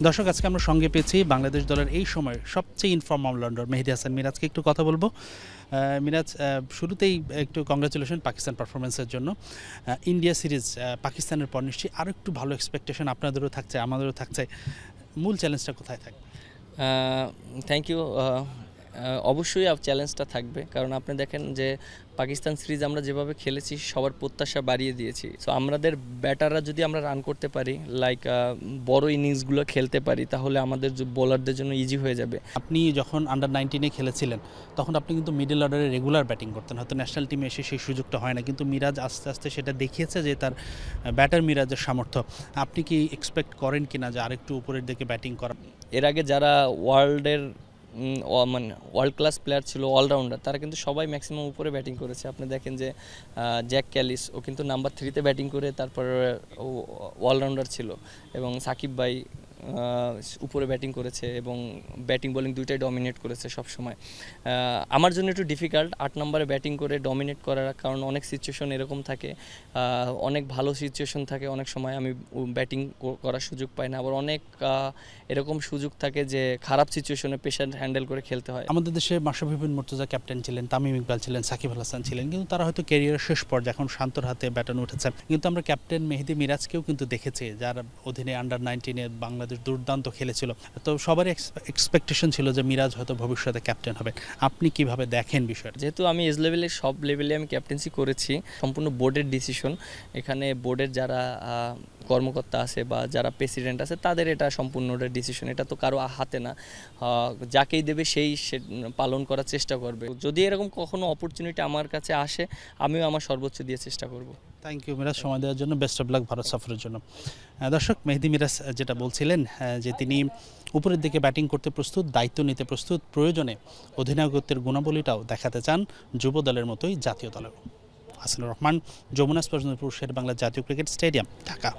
দর্শক, আজকে আমরা সঙ্গে পেয়েছি বাংলাদেশ দলের এই সময় সবচেয়ে ইনফর্ম অলরাউন্ডার মেহেদী হাসান মিরাজকে। একটু কথা বলবো। মিরাজ, শুরুতেই একটু কংগ্রাচুলেশন পাকিস্তান পারফরমেন্সের জন্য। ইন্ডিয়া সিরিজ পাকিস্তানের পর নিশ্চয়ই আরও একটু ভালো এক্সপেকটেশন আপনাদেরও থাকছে, আমাদেরও থাকছে। মূল চ্যালেঞ্জটা কোথায় থাকবে? Thank you. অবশ্যই চ্যালেঞ্জটা থাকবে, কারণ আপনি দেখেন যে পাকিস্তান সিরিজ আমরা যেভাবে খেলেছি সবার প্রত্যাশা বাড়িয়ে দিয়েছি। সো আমাদের ব্যাটাররা যদি আমরা রান করতে পারি, লাইক বড় ইনিংসগুলো খেলতে পারি, তাহলে আমাদের বোলারদের জন্য ইজি হয়ে যাবে। আপনি যখন আন্ডার-19-এ খেলেছিলেন তখন আপনি কিন্তু মিডল অর্ডারে রেগুলার ব্যাটিং করতেন, হয়তো ন্যাশনাল টিমে এসে সেই সুযোগটা হয় না, কিন্তু মিরাজ আস্তে আস্তে সেটা দেখিয়েছে যে তার ব্যাটার মিরাজের সামর্থ্য। আপনি কি এক্সপেক্ট করেন কিনা যে আরেকটু উপরের দিকে ব্যাটিং করা? এর আগে যারা মানে ওয়ার্ল্ড ক্লাস প্লেয়ার ছিল, অলরাউন্ডার, তারা কিন্তু সবাই ম্যাক্সিমাম উপরে ব্যাটিং করেছে। আপনি দেখেন যে জ্যাক ক্যালিস, ও কিন্তু নাম্বার 3-তে ব্যাটিং করে তারপর অলরাউন্ডার ছিল, এবং সাকিব ভাই উপরে ব্যাটিং করেছে এবং ব্যাটিং বোলিং দুইটাই ডমিনেট করেছে সবসময়। আমার জন্য একটু ডিফিকাল্ট 8 নম্বরে ব্যাটিং করে ডমিনেট করার, কারণ অনেক সিচুয়েশন এরকম থাকে, অনেক ভালো সিচুয়েশন থাকে, অনেক সময় আমি ব্যাটিং করার সুযোগ পাই না, আবার অনেক এরকম সুযোগ থাকে যে খারাপ সিচুয়েশনে পেশেন্ট হ্যান্ডেল করে খেলতে হয়। আমাদের দেশে মাশরাফি বিন মুর্তজা ক্যাপ্টেন ছিলেন, তামিম ইকবাল ছিলেন, সাকিব আল হাসান ছিলেন, কিন্তু তারা হয়তো ক্যারিয়ারের শেষ পর্যায়ে এখন শান্তর হাতে ব্যাটন উঠেছে। কিন্তু আমরা ক্যাপ্টেন মেহেদী মিরাজকেও কিন্তু দেখেছি, যার অধীনে আন্ডার-19-এ বাংলাদেশ দুর্দান্ত খেলেছিল। তো সবারই এক্সপেকটেশন ছিল যে মিরাজ হয়তো ভবিষ্যতে ক্যাপ্টেন হবে। আপনি কিভাবে দেখেন বিষয়টা? যেহেতু আমি এজ লেভেলে সব লেভেলে আমি ক্যাপ্টেন্সি করেছি, সম্পূর্ণ বোর্ডের ডিসিশন। এখানে বোর্ডের যারা কর্মকর্তা আছে বা যারা প্রেসিডেন্ট আছে, তাদের এটা সম্পূর্ণ ডিসিশন, এটা তো কারো হাতে না। যাকেই দেবে সেই পালন করার চেষ্টা করবে। যদি এরকম কখনো অপরচুনিটি আমার কাছে আসে, আমিও আমার সর্বোচ্চ দিয়ে চেষ্টা করব। থ্যাংক ইউ মিরাজ, সময় দেওয়ার জন্য। বেস্ট অফ লাক ভারত সফরের জন্য। দর্শক, মেহেদী মিরাজ যেটা বলছিলেন যে তিনি উপরের দিকে ব্যাটিং করতে প্রস্তুত, দায়িত্ব নিতে প্রস্তুত, প্রয়োজনে অধিনায়কত্বের গুণাবলীটাও দেখাতে চান যুব দলের মতোই জাতীয় দলেও। হাসানুর রহমান, যমুনা স্পোর্টস, শের বাংলা জাতীয় ক্রিকেট স্টেডিয়াম, ঢাকা।